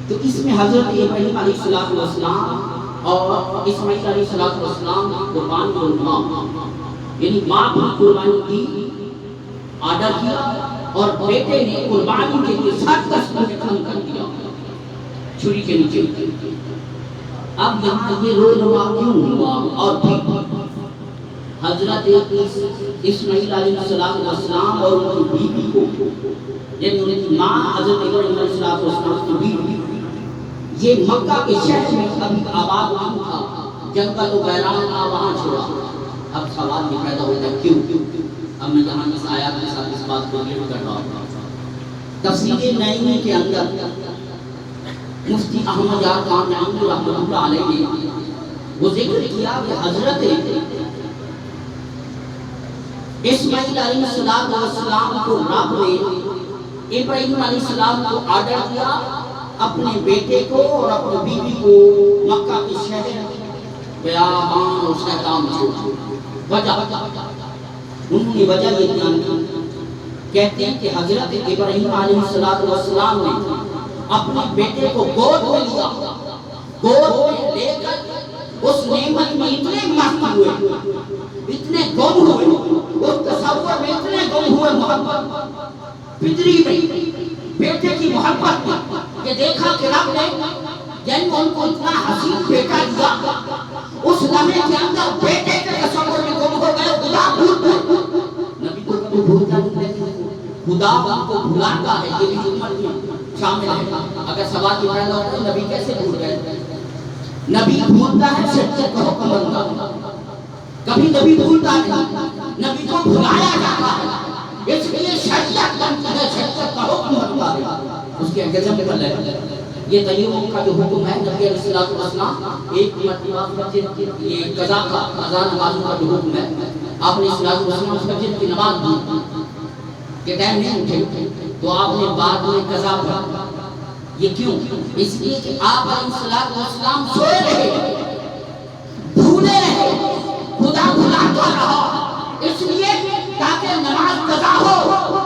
تو اس میں حضرت ابراہیم علیہ السلام اور اسماعیل علیہ السلام قربان یعنی ماں بھی قربانی کی آرڈر کیا اور بیٹے نے قربانی کے لیے سب کا ختم کر دیا چھری کے نیچے. اب یہاں یہ رونما کیوں ہوا؟ اور پھر حضرت اسماعیل علیہ السلام اور ان کی بیوی کو یعنی ان کی ماں حضرت ابراہیم علیہ السلام کی بیوی یہ مکہ کے شہر میں ابھی آباد نہیں تھا، جنگل و ویران تھا، وہاں چھوڑا. اب سوال یہ پیدا ہوتا ہے کیوں؟ اب میں یہاں اس آیات کے ساتھ اس بات کو کلیئر کر رہا ہوں. تفسیر نعیمی کے اندر مفتی احمد یار خان نعیمی رحمۃ اللہ علیہ نے وہ ذکر کیا کہ حضرت اسماعیل علیہ السلام کو رب نے ابراہیم علیہ السلام کو آرڈر کیا اپنے بیٹے کو اور اپنی بیوی کو مکہ کے شہر بیابان اور شیطان چھوڑ. وجہ انہوں نے وجہ یہ بیان کی، کہتے ہیں کہ حضرت ابراہیم علیہ السلام نے اپنے بیٹے کو گود میں لیا، گود میں لے کر اس نعمت میں اتنے مست ہوئے، اتنے گم ہوئے، اس تصور میں اتنے گم ہوئے محبت فطری میں، بیٹے کی محبت میں، کہ دیکھا کہ رب نے یعنی ان کو اتنا حسین بیٹا دیا، اس لمحے کے اندر بیٹے کے تصور میں گم ہو گئے. خدا بھول گئے، نبی کو کبھی بھولتا نہیں، خدا ان کو بھلاتا ہے، یہ بھی حکمت میں شامل ہے. اگر سوال یہ پیدا ہوتا ہے نبی کیسے بھول گئے؟ نبی بھولتا ہے شریعت کا حکم بنتا، کبھی نبی بھولتا نہیں، نبی کو بھلایا جاتا ہے، اس لیے شریعت بنتی ہے، شریعت کا حکم بنتا ہے. اس کے انگیزم میں بن رہے یہ تیمم کا جو حکم ہے نبی علیہ السلام ایک مرتبہ یہ قضا کا قضا نماز کا جو حکم ہے آپ نے السلام فجر کی نماز دی کہ ٹائم نہیں اٹھے تو آپ نے بعد میں قضا پڑھا. یہ کیوں؟ اس لیے کہ آپ علیہ السلام سوئے رہے، بھولے رہے، خدا بھلاتا رہا، اس لیے تاکہ نماز قضا ہو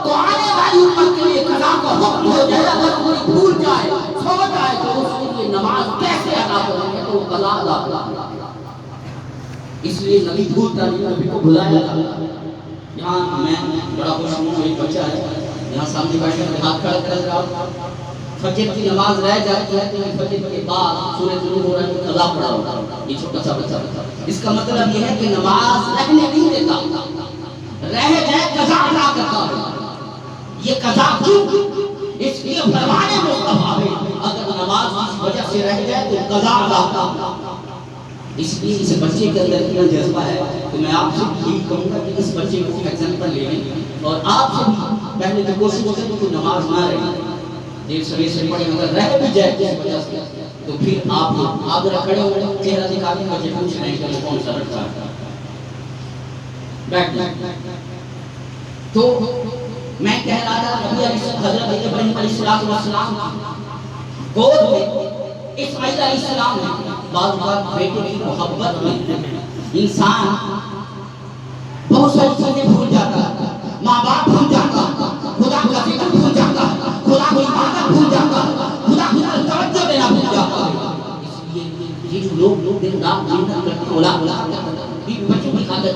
تو آنے والی امت کے لیے قضا کا حکم ہو جائے. اگر کوئی بھول جائے سو جائے تو اس کے لیے نماز کیسے ادا کریں گے؟ تو قضا ادا. اس لیے نبی بھولتا نہیں، نبی کو بھلایا جاتا. یہاں میں بڑا خوش ہوں، ایک بچہ ہے یہاں سامنے بیٹھے ہاتھ کھڑا کر رہا، فجر کی نماز رہ جاتی ہے تو فجر کے بعد سورج طلوع ہو رہا ہے تو قضا پڑھا ہوتا ہے. یہ چھوٹا سا بچہ، اس کا مطلب یہ ہے کہ نماز رہنے نہیں دیتا، رہ جائے قضا ادا کرتا ہے. یہ قضا کیوں؟ اس لیے فرمان مصطفیٰ ہے اگر نماز اس وجہ سے رہ جائے تو قضا ادا کرتا. اس لیے اس بچے کے اندر اتنا جذبہ ہے کہ میں آپ سے یہی کہوں گا کہ اس بچے کو ایگزامپل لے لیں اور آپ سے بھی پہلے تو کوشش کریں کہ نماز نہ رہے، دیر سویر سے پڑھیں، اگر رہ بھی جائے کسی وجہ سے تو پھر آپ ذرا کھڑے ہو جائیں، چہرہ دکھا دیں، مجھے پوچھ رہے ہیں کہ کون سا رکھتا ہے. تو میں کہہ رہا تھا نبی حضرت ابراہیم علیہ السلام گود میں اسماعیل علیہ السلام نے بعض بات بیٹے کی محبت میں انسان بہت ساری چیزیں بھول جاتا ہے، ماں باپ بھول جاتا، خدا کا ذکر بھول جاتا، خدا کی عبادت بھول جاتا، خدا کی توجہ دینا بھول جاتا. اس لیے یہ جو لوگ دن رات محنت کرتے ہیں اولاد بچوں کی خاطر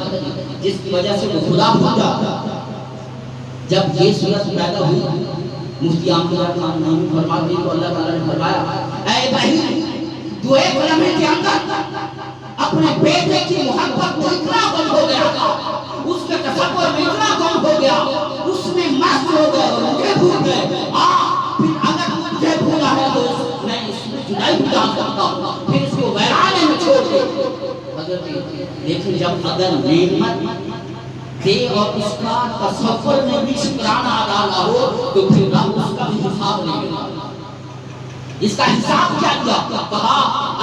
جس کی وجہ سے وہ خدا بھول جاتا. جب یہ صورت پیدا ہوئی مفتی احمد یار خان نعیمی فرماتے ہیں تو اللہ تعالیٰ نے فرمایا اے ابراہیم تو ایک لمحے کے اندر اپنے بیٹے کی محبت کو اتنا گم ہو گیا تھا، اس کے تصور میں اتنا گم ہو گیا، اس میں مست ہو گئے اور مجھے بھول گئے. پھر اگر مجھے بھولا ہے تو میں اس میں جدائی بھی ڈال سکتا ہوں، پھر اس کو ویرانے میں چھوڑ دے. لیکن جب اگر نعمت دے اور اس کا تصور میں بھی شکرانہ ادا نہ ہو تو پھر رب اس کا بھی حساب نہیں لیتا. اس کا حساب کیا کیا؟ کہا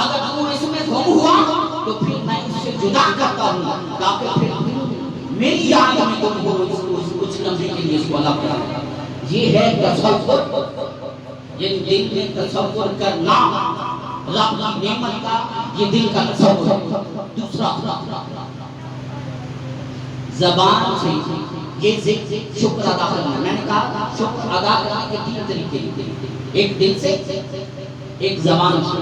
اگر تو اس میں گم ہوا تو پھر میں اس سے جدا کرتا ہوں تاکہ پھر میری یاد میں گم ہو اس کچھ لمحے کے لیے اس کو الگ کرا. یہ ہے تصور، یہ دل میں تصور کرنا رب کی نعمت کا، یہ دل کا تصور. دوسرا زبان سے یہ شکر ادا کرنا. میں نے کہا شکر ادا کرنے کے 3 طریقے. ایک دل سے، ایک زبان سے.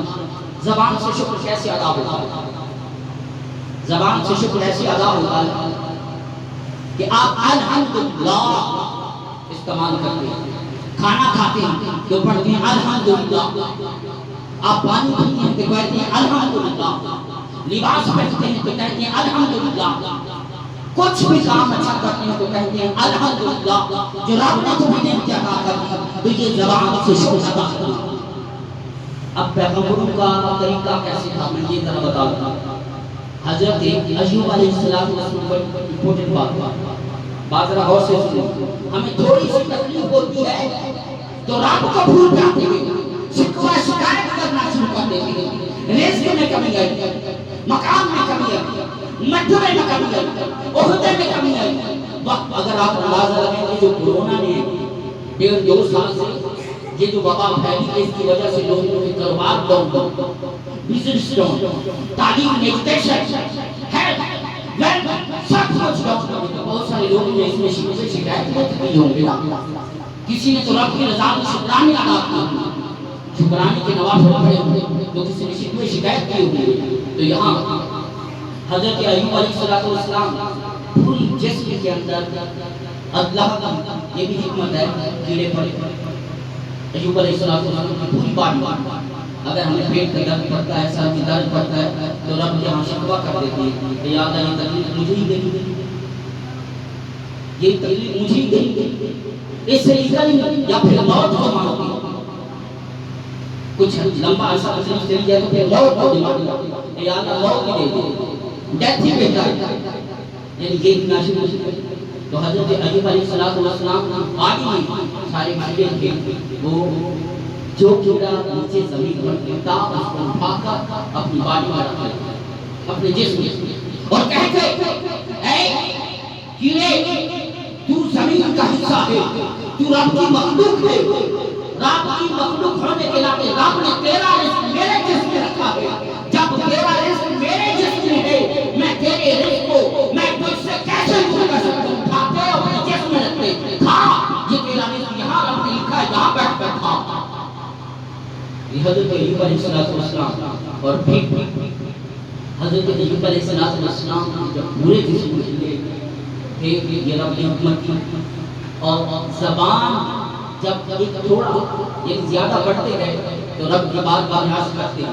زبان سے شکر کیسے ادا ہوتا ہے؟ زبان سے شکر ایسے ادا ہوتا ہے کہ آپ الحمدللہ استعمال کرتے ہیں. کھانا کھاتے ہیں تو پڑھتے ہیں الحمدللہ. آپ پانی پیتے ہیں تو کہتے ہیں الحمدللہ. لباس پہنتے ہیں تو کہتے ہیں الحمدللہ. کچھ بھی کام اچھا کرتے ہیں تو کہتے ہیں الحمدللہ. جو رب نے تمہیں نعمت عطا کر دی تو یہ زبان سے شکر ادا کرنا. اب پیغمبروں کا طریقہ کیسے تھا میں یہ ذرا بتا دوں. حضرت ایوب علیہ السلام پر امپورٹنٹ بات ذرا غور سے سنیں. ہمیں تھوڑی سی تکلیف ہوتی ہے تو رب کو بھول جاتے ہیں، شکوہ شکایت کرنا شروع کر دیتے ہیں. رزق میں کمی آئی، مقام میں کمی آئی، مرتبے میں کمی آئی، عہدے میں کمی آئی. وقت اگر آپ اندازہ لگیں کہ جو کورونا نے 1.5-2 سال سے یہ جو وبا پھیلی ہے، اس کی وجہ سے لوگوں کے کاروبار ڈاؤن، بزنس ڈاؤن، تعلیم میں ایجوکیشن، ہیلتھ، ویلتھ سب کچھ ڈاؤن. بہت سارے لوگ نے اس میں شکایت کی ہوں گے. کسی نے تو رب کی رضا میں شکرانے ادا کیا، شکرانے کے نوافل پڑھے ہوں گے. تو کسی نے شکایت کی ہوگی. تو یہاں حضرت ایوب علیہ السلام پوری جسم کے اندر اللہ کا یہ بھی حکمت ہے. کیڑے پڑے ایوب علیہ السلام کی پوری باڈی، اگر ہمیں پیٹ کا درد پڑتا ہے، سر میں درد پڑتا ہے تو رب یہاں شکوہ کر دیتی ہے کہ یا اللہ یہ تکلیف مجھے ہی گئی، یہ تکلیف مجھے ہی گئی، اس سے نکل یا پھر موت کو مانگتی. کچھ لمبا عرصہ تکلیف چلی جائے تو پھر موت کو مانگتی. یا اللہ موت ہی دے دے، ڈیتھ ہی بہتر ہے. یعنی یہ ناشی مشکل. تو حضرت ایوب علیہ السلام باڈی میں سارے کیڑے تھے، وہ جو کیڑا نیچے زمین پر گرتا اس کو اٹھا کر اپنی باڈی میں رکھتے، اپنے جسم میں، اور کہتے اے کیڑے تو زمین کا حصہ ہے، تو رب کی مخلوق ہے. رب کی مخلوق ہونے کے ناطے رب نے تیرا رزق میرے جسم میں رکھا ہے. جب تیرا رزق میرے جسم میں ہے، میں تیرے رزق کو میں تجھ سے کیسے دور کر سکتا ہوں؟ کھاتے اپنے جسم میں رکھتے، کھا، یہ تیرا رزق یہاں رب نے لکھا ہے، یہاں بیٹھ کر کھا. یہ حضرت ایوب علیہ السلام. اور پھر حضرت ایوب علیہ السلام جب پورے جسم میں لیے یہ رب نے حکمت کی. اور زبان جب ایک تھوڑا ایک زیادہ بڑھتے گئے تو رب کی بات برداشت کرتے.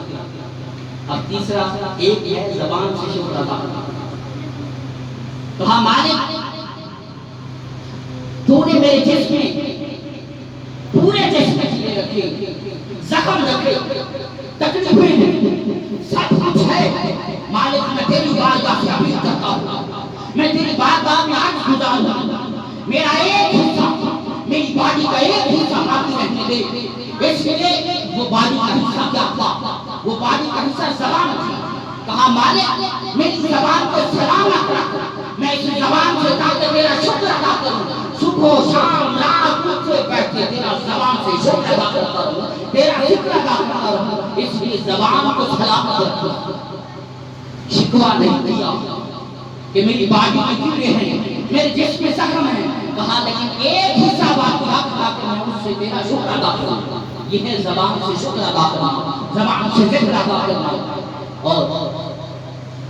اب تیسرا ایک ہے زبان سے شکر ادا کرنا. تو ہمارے تو نے میرے جسم میں پورے جسم میں چیزیں رکھی، زخم رکھے، تکلیفیں ہیں، سب کچھ ہے. مالک میں تیری بارگاہ سے اپیل کرتا ہوں، میں تیری بارگاہ میں آج گزاروں. میرا ایک حصہ، میری باڈی کا ایک حصہ باقی رہنے دے. اس لیے وہ باڈی کا حصہ کیا تھا؟ وہ باڈی کا حصہ زبان تھی. کہا مالک میری زبان کو سلامت رکھ، میں اس زبان سے تاکہ تیرا شکر ادا کروں. صبح و شام رات مجھ سے بیٹھ کے تیرا زبان سے شکر ادا کرتا ہوں، تیرا ذکر ادا کرتا ہوں. اس لیے زبان کو سلامت رکھو. شکوہ نہیں کیا کہ میری باڈی میں کیڑے ہیں، میرے جسم میں زخم ہے. کہا لیکن ایک حصہ باقی رکھا کہ میں اس سے تیرا شکر ادا کروں. یہ ہے زبان سے شکر ادا کرنا، زبان سے ذکر ادا کرنا. اور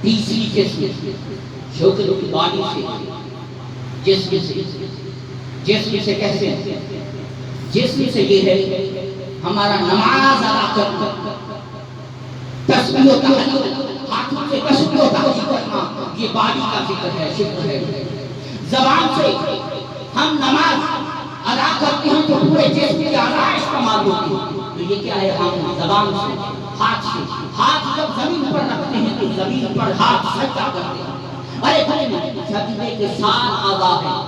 تیسری قسم شکر کی باڈی سے، جسم سے کیسے؟ جسم سے یہ ہے ہمارا نماز ادا کرنا، تسبیح و تحلیل، ہاتھوں سے تسبیح و تحلیل کرنا، یہ باڈی کا ذکر ہے، شکر ہے. زبان سے ہم نماز ادا کرتے ہیں تو پورے جسم کے اعضاء استعمال ہوتے ہیں. تو یہ کیا ہے؟ ہم زبان سے، ہاتھ جب زمین پر رکھتے ہیں تو زمین پر ہاتھ سجدہ کرتے ہیں. ارے بھائی سجدے کے 7 اعضاء ہیں.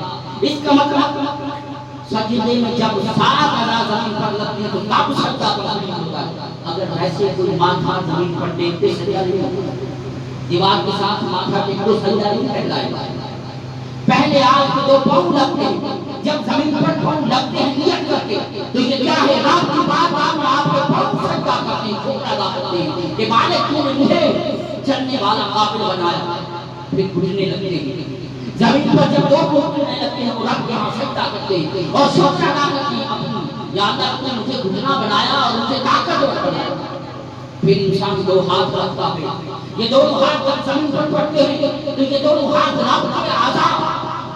اس کا مطلب سجدے میں جب 7 اعضاء زمین پر لگتے ہیں تو تب سجدہ نہیں ہوتا ہے. اگر ویسے کوئی ماتھا زمین پر ٹیکتے سجدہ نہیں ہوتا. دیوار کے ساتھ ماتھا ٹیکو سجدہ نہیں کہلائے گا. پہلے آپ کے 2 پاؤں لگتے ہیں، جب زمین پر پاؤں لگتے ہیں نیت کرتے تو یہ کیا ہے؟ رب کی بات آپ کے پاؤں سجدہ کرتے ہیں، شکر ادا کرتے ہیں کہ مالک تو نے مجھے چلنے والا قابل بنایا. پھر گھٹنے لگتے ہیں. زمین پر جب دو لوگ رہنے لگتے ہیں وہ رب کے ہاں سجدہ کرتے ہیں اور شکر ادا کرتے ہیں اپنی یا اللہ نے مجھے گھٹنا بنایا اور مجھے طاقتور بنایا. پھر انسان دو ہاتھ رکھتا ہے. یہ دونوں ہاتھ جب زمین پر پڑتے ہیں تو یہ دونوں ہاتھ رب کے عذاب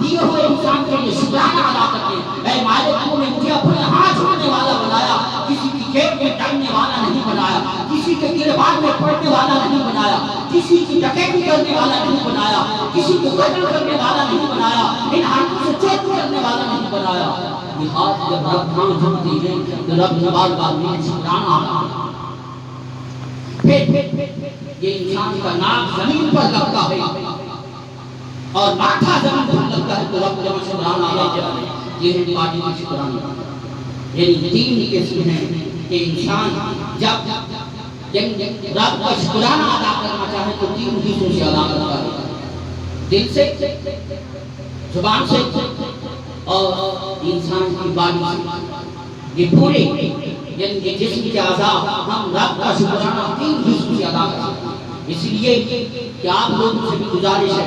دیے ہوئے انسان کے لیے شکرانہ ادا کرتے ہیں. اے مالک تو نے مجھے اپنے ہاتھ چھوڑنے والا بنایا, کسی کی جیب میں ڈالنے والا نہیں بنایا, کسی کے گربان میں پڑنے والا نہیں بنایا, کسی کی ڈکیتی کرنے والا نہیں بنایا, کسی کو قتل کرنے والا نہیں بنایا, ان ہاتھوں سے چوری کرنے والا نہیں بنایا. یہ ہاتھ جب رب ہاں جھمتی ہے تو رب نے بار بار میں شکرانہ ادا کرتا. پھر یہ انسان کا ناک زمین پر لگتا ہے اور ماتھا زمین پر لگتا ہے تو رب جب شکرانہ ادا کرتا ہے. یہ ہے باقی کی شکرانہ. یعنی تین قسم ہیں کہ انسان جب رب کا شکرانہ ادا کرنا چاہے تو تین حصوں سے ادا کرتا ہے, دل سے, زبان سے اور انسان کی باڈی سے. یہ پورے یعنی یہ جسم کے اعضاء ہم رب کا شکرانہ تین حصوں سے ادا کرتے ہیں. اس لیے کہ آپ لوگوں سے بھی گزارش ہے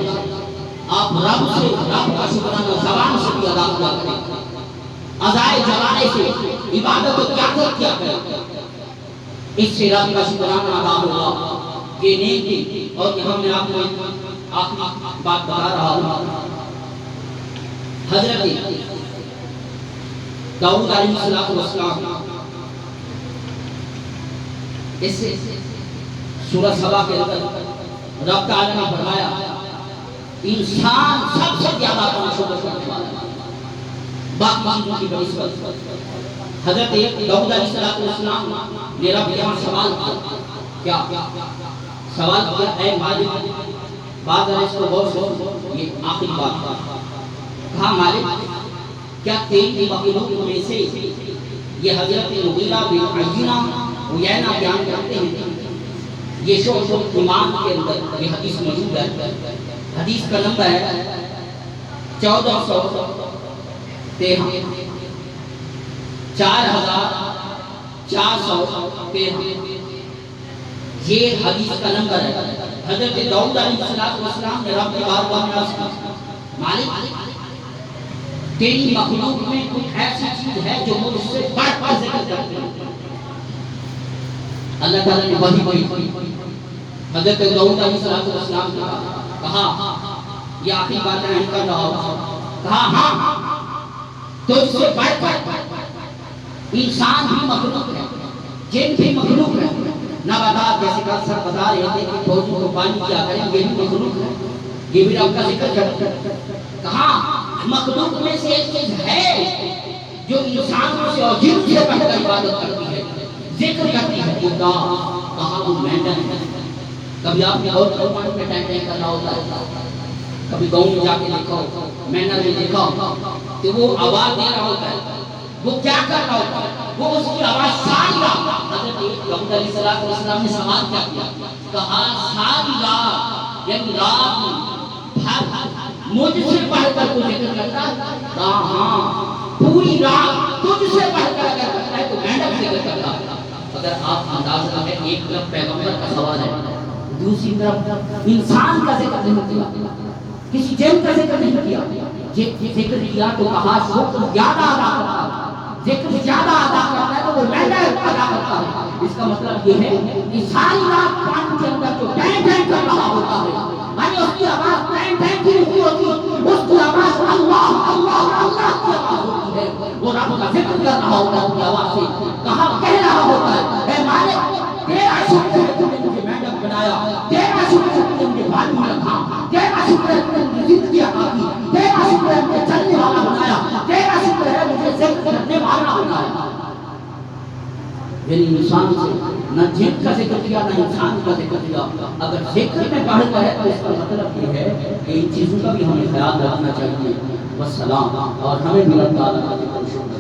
آپ رب کا شکرانہ زبان سے بھی ادا کریں, اعضائے جوارح سے عبادت و قیادت کیا کریں. اس سے رب کا شکرانہ ادا ہوگا. یہ نیکی. اور یہاں میں آپ کو آخری بات بتا رہا ہوں. حضرت داؤد علیہ السلام اس سورہ سبا کے اندر رب تعالیٰ نے فرمایا انسان سب سے زیادہ شکر کرنے والا ہے, باقی چیزوں کی بڑی صفت. حضرت داؤد علیہ السلام نے رب کے یہاں سوال کیا سوال کیا اے مالک, بات ہے اس کو غور سے, یہ آخری بات کہا مالک کیا تیری مخلوق میں سے یہ حضرت مغیرہ بن عیینہ بیان کرتے ہیں. یہ شعب ایمان کے اندر یہ حدیث موجود ہے. حدیث کا نمبر ہے 1413 4413. یہ حدیث کا نمبر ہے. حضرت داؤد علیہ السلام نے رب کے بارگاہ میں عرض کیا مالک تیری مخلوق میں کچھ ایسی چیز ہے جو مجھ سے بڑھ کر ذکر کرتی ہے. اللہ تعالیٰ نے وحی کی. حضرت داؤد علیہ السلام نے کہا یہ آخری بات نہیں کر رہا ہوں. کہا ہاں تجھ سے بڑھ کر انسان بھی مخلوق ہے, جن بھی مخلوق ہے. نباتات جیسے کہ سر بتا رہے تھے کہ پودوں کو پانی کیا کریں, یہ بھی مخلوق ہے, یہ بھی رب کا ذکر کرتا ہے. کہاں مخلوق میں سے ایک چیز ہے جو انسانوں سے اور جن سے بڑھ کر عبادت کرتی ہے, ذکر کرتی ہے. خدا کہاں وہ مینڈن ہے. کبھی آپ نے اور قربانی میں ٹائم ٹائم کرنا ہوتا ہے, کبھی گاؤں میں جا کے دیکھا مینڈن میں دیکھا کہ وہ آواز دے رہا ہوتا ہے. وہ کیا کر رہا ہوتا ہے, وہ اس کی آواز ساری رات. حضرت داؤد علیہ السلام نے سوال کیا کہا ساری رات یعنی رات بھر مجھ سے پڑھ کر کو ذکر کرتا ہے. ہاں پوری رات تجھ سے پڑھ کر اگر کرتا ہے تو مینڈن ذکر کرتا ہے. اگر آپ اندازہ ہے ایک طرف پیغمبر کا سوال ہے, دوسری طرف انسان کا ذکر نہیں کیا, کسی جن کا ذکر نہیں کیا. ذکر کیا تو کہا شکر زیادہ ادا کرتا ہے, ذکر زیادہ ادا کرتا ہے تو وہ مینڈن ادا کرتا ہے. اس کا مطلب یہ ہے کہ ساری رات پانی کے اندر جو ٹین ٹین کر رہا ہوتا ہے, یعنی اس کی آواز ٹین ٹین کی نہیں ہوتی, اس کی آواز اللہ اللہ اللہ کی آواز ہوتی ہے. وہ رب کا ذکر کر رہا ہوتا ہے اپنی آواز سے. کہاں کہہ رہا ہوتا ہے اے مالک تیرا شکر ہے تو نے مجھے مینڈن بنایا, تیرا شکر ہے تو نے مجھے بال میں رکھا, تیرا شکر ہے تو نے مجھے زندگی عطا کی, تیرا شکر ہے مجھے چلنے والا بنایا, تیرا شکر ہے مجھے ذکر کرنے والا بنایا. یعنی انسان سے نہ جن کا ذکر کیا نہ انسان کا ذکر کیا. اگر ذکر میں پڑھ کر ہے تو اس کا مطلب یہ ہے کہ ان چیزوں کا بھی ہمیں خیال رکھنا چاہیے. والسلام. اور ہمیں بھی اللہ تعالیٰ کا ذکر شکر